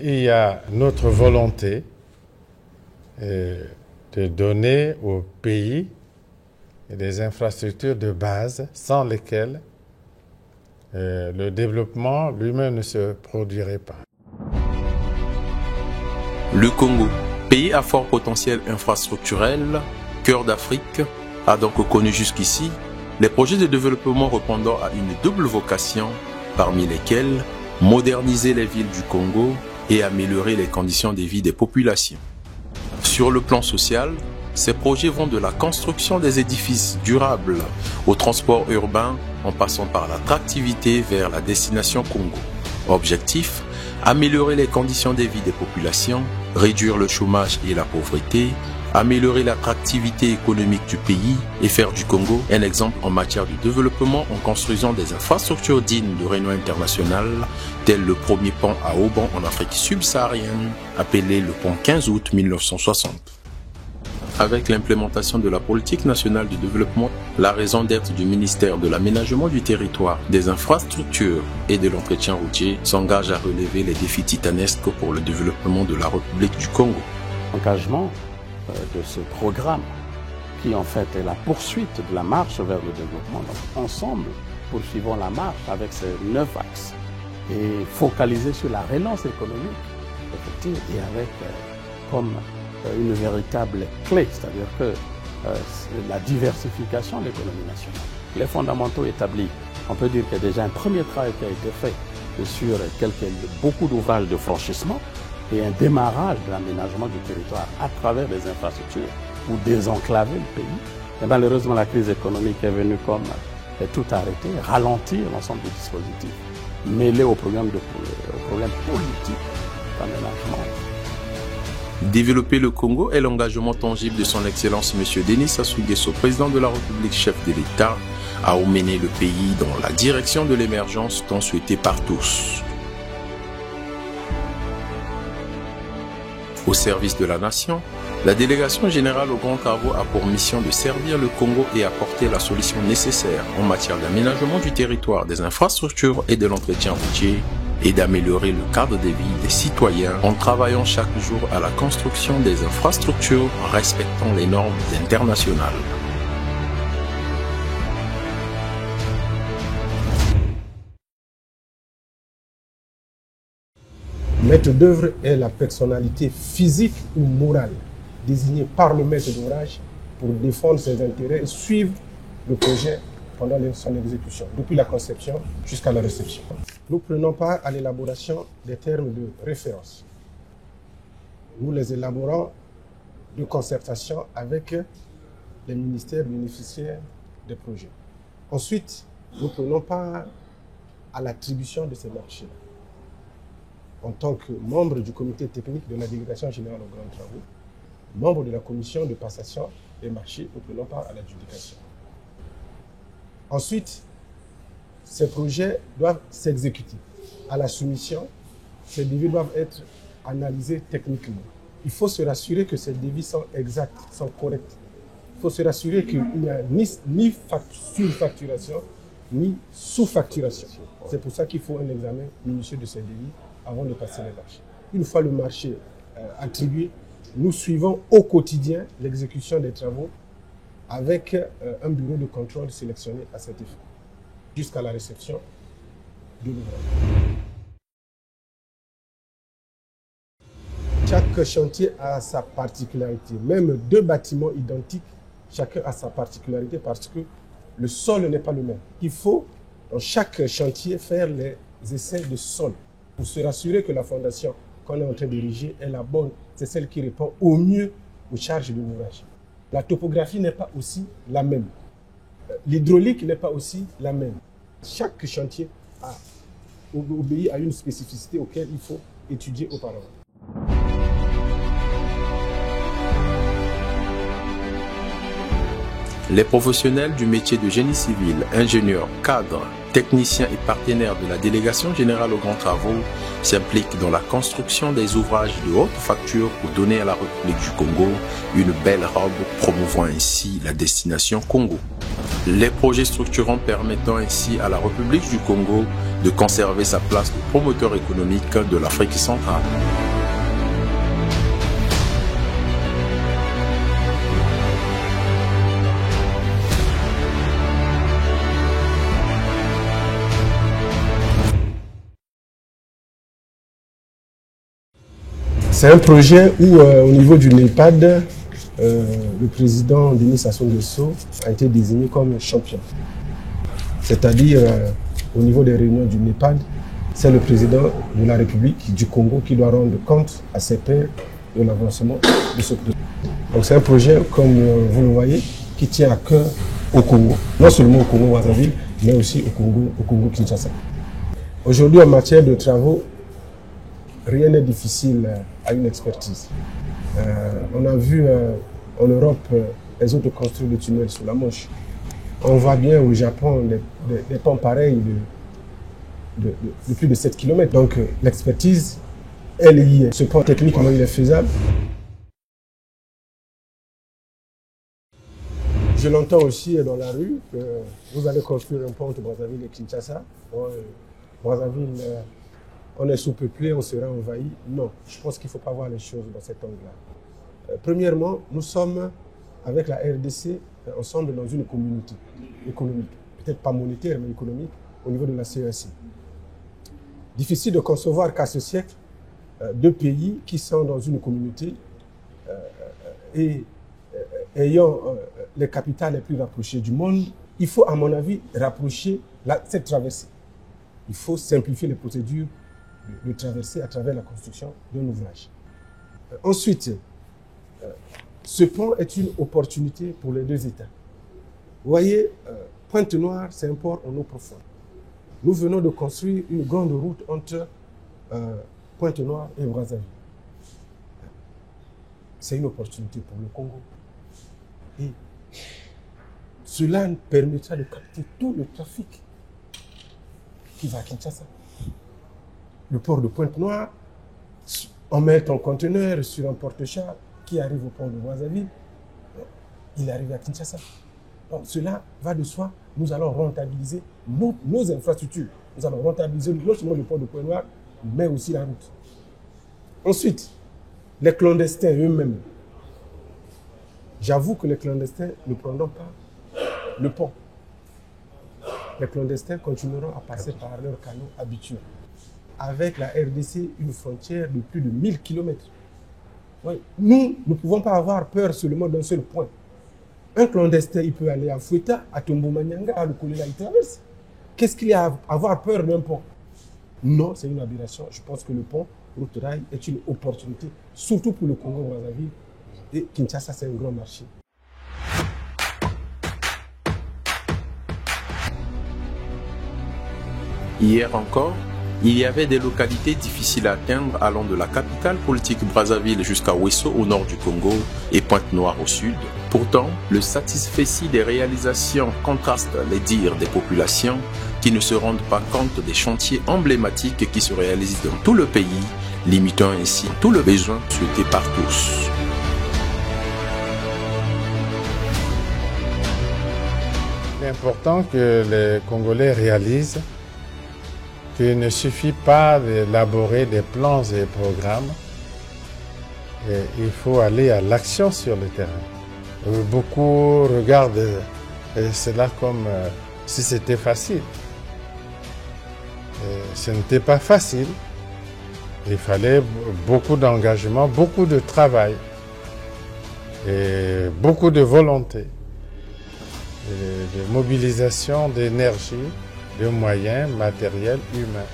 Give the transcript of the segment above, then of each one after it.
Il y a notre volonté de donner au pays des infrastructures de base sans lesquelles le développement lui-même ne se produirait pas. Le Congo, pays à fort potentiel infrastructurel, cœur d'Afrique, a donc connu jusqu'ici les projets de développement répondant à une double vocation, parmi lesquels moderniser les villes du Congo et améliorer les conditions de vie des populations. Sur le plan social, ces projets vont de la construction des édifices durables au transport urbain en passant par l'attractivité vers la destination Congo. Objectif, améliorer les conditions de vie des populations, réduire le chômage et la pauvreté, améliorer l'attractivité économique du pays et faire du Congo un exemple en matière de développement en construisant des infrastructures dignes de renommée internationale, tel le premier pont à Auban en Afrique subsaharienne, appelé le pont 15 août 1960. Avec l'implémentation de la politique nationale de développement, la raison d'être du ministère de l'Aménagement du territoire, des infrastructures et de l'entretien routier s'engage à relever les défis titanesques pour le développement de la République du Congo. L'engagement de ce programme, qui en fait est la poursuite de la marche vers le développement. Donc, ensemble, poursuivons la marche avec ces 9 axes et focaliser sur la relance économique, effectivement, et avec comme une véritable clé, c'est-à-dire que la diversification de l'économie nationale. Les fondamentaux établis, on peut dire qu'il y a déjà un premier travail qui a été fait sur beaucoup d'ouvrages de franchissement et un démarrage de l'aménagement du territoire à travers les infrastructures pour désenclaver le pays. Et malheureusement, la crise économique est venue comme tout arrêter, ralentir l'ensemble des dispositifs, mêlés au problème politique d'aménagement. Développer le Congo est l'engagement tangible de son Excellence M. Denis Sassou Nguesso, président de la République, chef de l'État, à emmener le pays dans la direction de l'émergence tant souhaitée par tous. Au service de la nation, la délégation générale aux grands travaux a pour mission de servir le Congo et apporter la solution nécessaire en matière d'aménagement du territoire, des infrastructures et de l'entretien routier, et d'améliorer le cadre de vie des citoyens en travaillant chaque jour à la construction des infrastructures en respectant les normes internationales. Maître d'œuvre est la personnalité physique ou morale désignée par le maître d'ouvrage pour défendre ses intérêts et suivre le projet pendant son exécution, depuis la conception jusqu'à la réception. Nous prenons part à l'élaboration des termes de référence. Nous les élaborons de concertation avec les ministères bénéficiaires des projets. Ensuite, nous prenons part à l'attribution de ces marchés. En tant que membre du comité technique de la délégation générale aux grands travaux, membre de la commission de passation des marchés, nous prenons part à l'adjudication. Ensuite, ces projets doivent s'exécuter. À la soumission, ces devis doivent être analysés techniquement. Il faut se rassurer que ces devis sont exacts, sont corrects. Il faut se rassurer qu'il n'y a ni surfacturation, ni sous-facturation. C'est pour ça qu'il faut un examen minutieux de ces devis avant de passer les marchés. Une fois le marché attribué, nous suivons au quotidien l'exécution des travaux avec un bureau de contrôle sélectionné à cet effet, jusqu'à la réception de l'ouvrage. Chaque chantier a sa particularité. Même 2 bâtiments identiques, chacun a sa particularité parce que le sol n'est pas le même. Il faut, dans chaque chantier, faire les essais de sol pour se rassurer que la fondation qu'on est en train d'ériger est la bonne. C'est celle qui répond au mieux aux charges de l'ouvrage. La topographie n'est pas aussi la même. L'hydraulique n'est pas aussi la même. Chaque chantier obéit à une spécificité auquel il faut étudier auparavant. Les professionnels du métier de génie civil, ingénieurs, cadres, techniciens et partenaires de la délégation générale aux grands travaux s'impliquent dans la construction des ouvrages de haute facture pour donner à la République du Congo une belle robe, promouvant ainsi la destination Congo. Les projets structurants permettant ainsi à la République du Congo de conserver sa place de promoteur économique de l'Afrique centrale. C'est un projet où, au niveau du NEPAD, le président Denis Sassou Nguesso a été désigné comme champion. C'est-à-dire, au niveau des réunions du NEPAD, c'est le président de la République du Congo qui doit rendre compte à ses pairs de l'avancement de ce projet. Donc c'est un projet, comme vous le voyez, qui tient à cœur au Congo. Non seulement au Congo-Brazzaville, mais aussi au Congo-Kinshasa. Aujourd'hui, en matière de travaux, rien n'est difficile à une expertise. On a vu en Europe les autres construire le tunnel sous la Manche. On voit bien au Japon des ponts pareils de plus de 7 km. Donc l'expertise, elle y est. Ce pont techniquement il est faisable. Je l'entends aussi dans la rue que vous allez construire un pont entre Brazzaville et Kinshasa. Brazzaville, on est sous-peuplé, on sera envahi. Non, je pense qu'il ne faut pas voir les choses dans cet angle-là. Premièrement, nous sommes, avec la RDC, ensemble dans une communauté économique. Peut-être pas monétaire, mais économique, au niveau de la CEAC. Difficile de concevoir qu'à ce siècle, deux pays qui sont dans une communauté et ayant les capitales les plus rapprochées du monde, il faut, à mon avis, rapprocher cette traversée. Il faut simplifier les procédures de traverser à travers la construction d'un ouvrage. Ensuite, ce pont est une opportunité pour les deux États. Vous voyez, Pointe-Noire, c'est un port en eau profonde. Nous venons de construire une grande route entre Pointe-Noire et Brazzaville. C'est une opportunité pour le Congo. Et cela permettra de capter tout le trafic qui va à Kinshasa. Le port de Pointe-Noire, on met un conteneur sur un porte-char qui arrive au port de Brazzaville, il arrive à Kinshasa. Donc cela va de soi, nous allons rentabiliser nos infrastructures. Nous allons rentabiliser non seulement le port de Pointe-Noire, mais aussi la route. Ensuite, les clandestins eux-mêmes. J'avoue que les clandestins ne prendront pas le pont. Les clandestins continueront à passer par leurs canaux habituels. Avec la RDC, une frontière de plus de 1000 km. Oui. Nous ne pouvons pas avoir peur seulement d'un seul point. Un clandestin, il peut aller à Foueta, à Tombo-Manyanga, à Lukolela, il traverse. Qu'est-ce qu'il y a à avoir peur d'un pont? Non, c'est une aberration. Je pense que le pont route-rail est une opportunité, surtout pour le Congo-Brazzaville. Et Kinshasa, c'est un grand marché. Hier encore, il y avait des localités difficiles à atteindre allant de la capitale politique Brazzaville jusqu'à Wesso au nord du Congo et Pointe-Noire au sud. Pourtant, le satisfecit des réalisations contraste les dires des populations qui ne se rendent pas compte des chantiers emblématiques qui se réalisent dans tout le pays, limitant ainsi tout le besoin souhaité par tous. Il est important que les Congolais réalisent qu'il ne suffit pas d'élaborer des plans et des programmes, et il faut aller à l'action sur le terrain. Beaucoup regardent cela comme si c'était facile. Ce n'était pas facile. Il fallait beaucoup d'engagement, beaucoup de travail et beaucoup de volonté, de mobilisation d'énergie, de moyens matériels humains.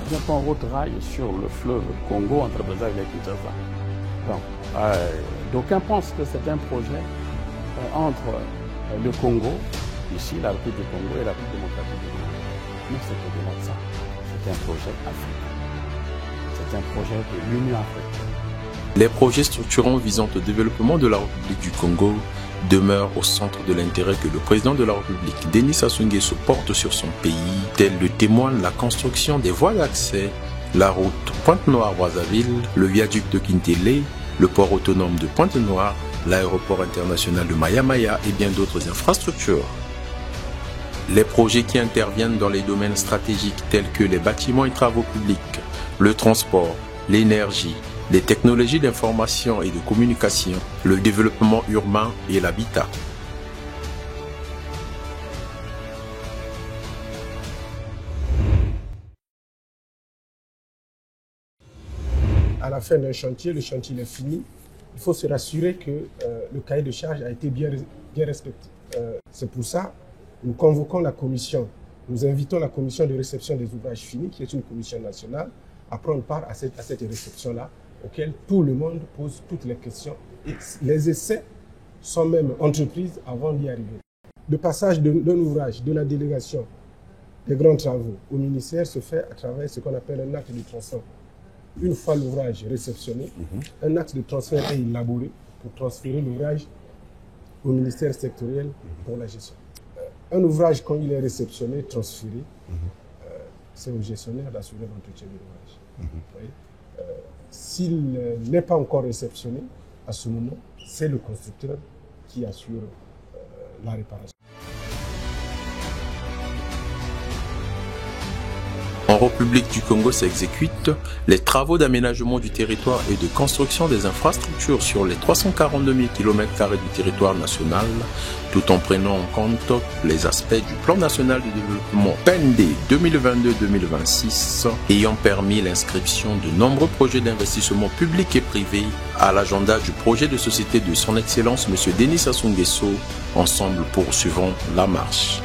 Il y a un route-rail sur le fleuve Congo entre Brazzaville et Kinshasa. D'aucuns pensent que c'est un projet entre le Congo, ici la République du Congo et la République démocratique du Congo. Mais c'est au-delà de ça. C'est un projet africain. C'est un projet de l'Union africaine. Les projets structurants visant au développement de la République du Congo demeure au centre de l'intérêt que le président de la République, Denis Sassou Nguesso, porte sur son pays, tel le témoigne la construction des voies d'accès, la route Pointe-Noire-Brazzaville, le viaduc de Kintélé, le port autonome de Pointe-Noire, l'aéroport international de Maya-Maya et bien d'autres infrastructures. Les projets qui interviennent dans les domaines stratégiques tels que les bâtiments et travaux publics, le transport, l'énergie, les technologies d'information et de communication, le développement urbain et l'habitat. À la fin d'un chantier, le chantier est fini, il faut se rassurer que le cahier de charge a été bien respecté. C'est pour ça que nous convoquons la commission, nous invitons la commission de réception des ouvrages finis, qui est une commission nationale, à prendre part à cette réception-là, auquel tout le monde pose toutes les questions. Et les essais sont même entreprises avant d'y arriver. Le passage d'un ouvrage de la délégation des grands travaux au ministère se fait à travers ce qu'on appelle un acte de transfert. Une fois l'ouvrage réceptionné, un acte de transfert est élaboré pour transférer l'ouvrage au ministère sectoriel pour la gestion. Un ouvrage, quand il est réceptionné, transféré, c'est au gestionnaire d'assurer l'entretien de l'ouvrage. S'il n'est pas encore réceptionné, à ce moment, c'est le constructeur qui assure la réparation. En République du Congo s'exécutent les travaux d'aménagement du territoire et de construction des infrastructures sur les 342 000 km² du territoire national, tout en prenant en compte les aspects du Plan national de développement PND 2022-2026 ayant permis l'inscription de nombreux projets d'investissement public et privé à l'agenda du projet de société de son Excellence M. Denis Sassou Nguesso. Ensemble poursuivons la marche.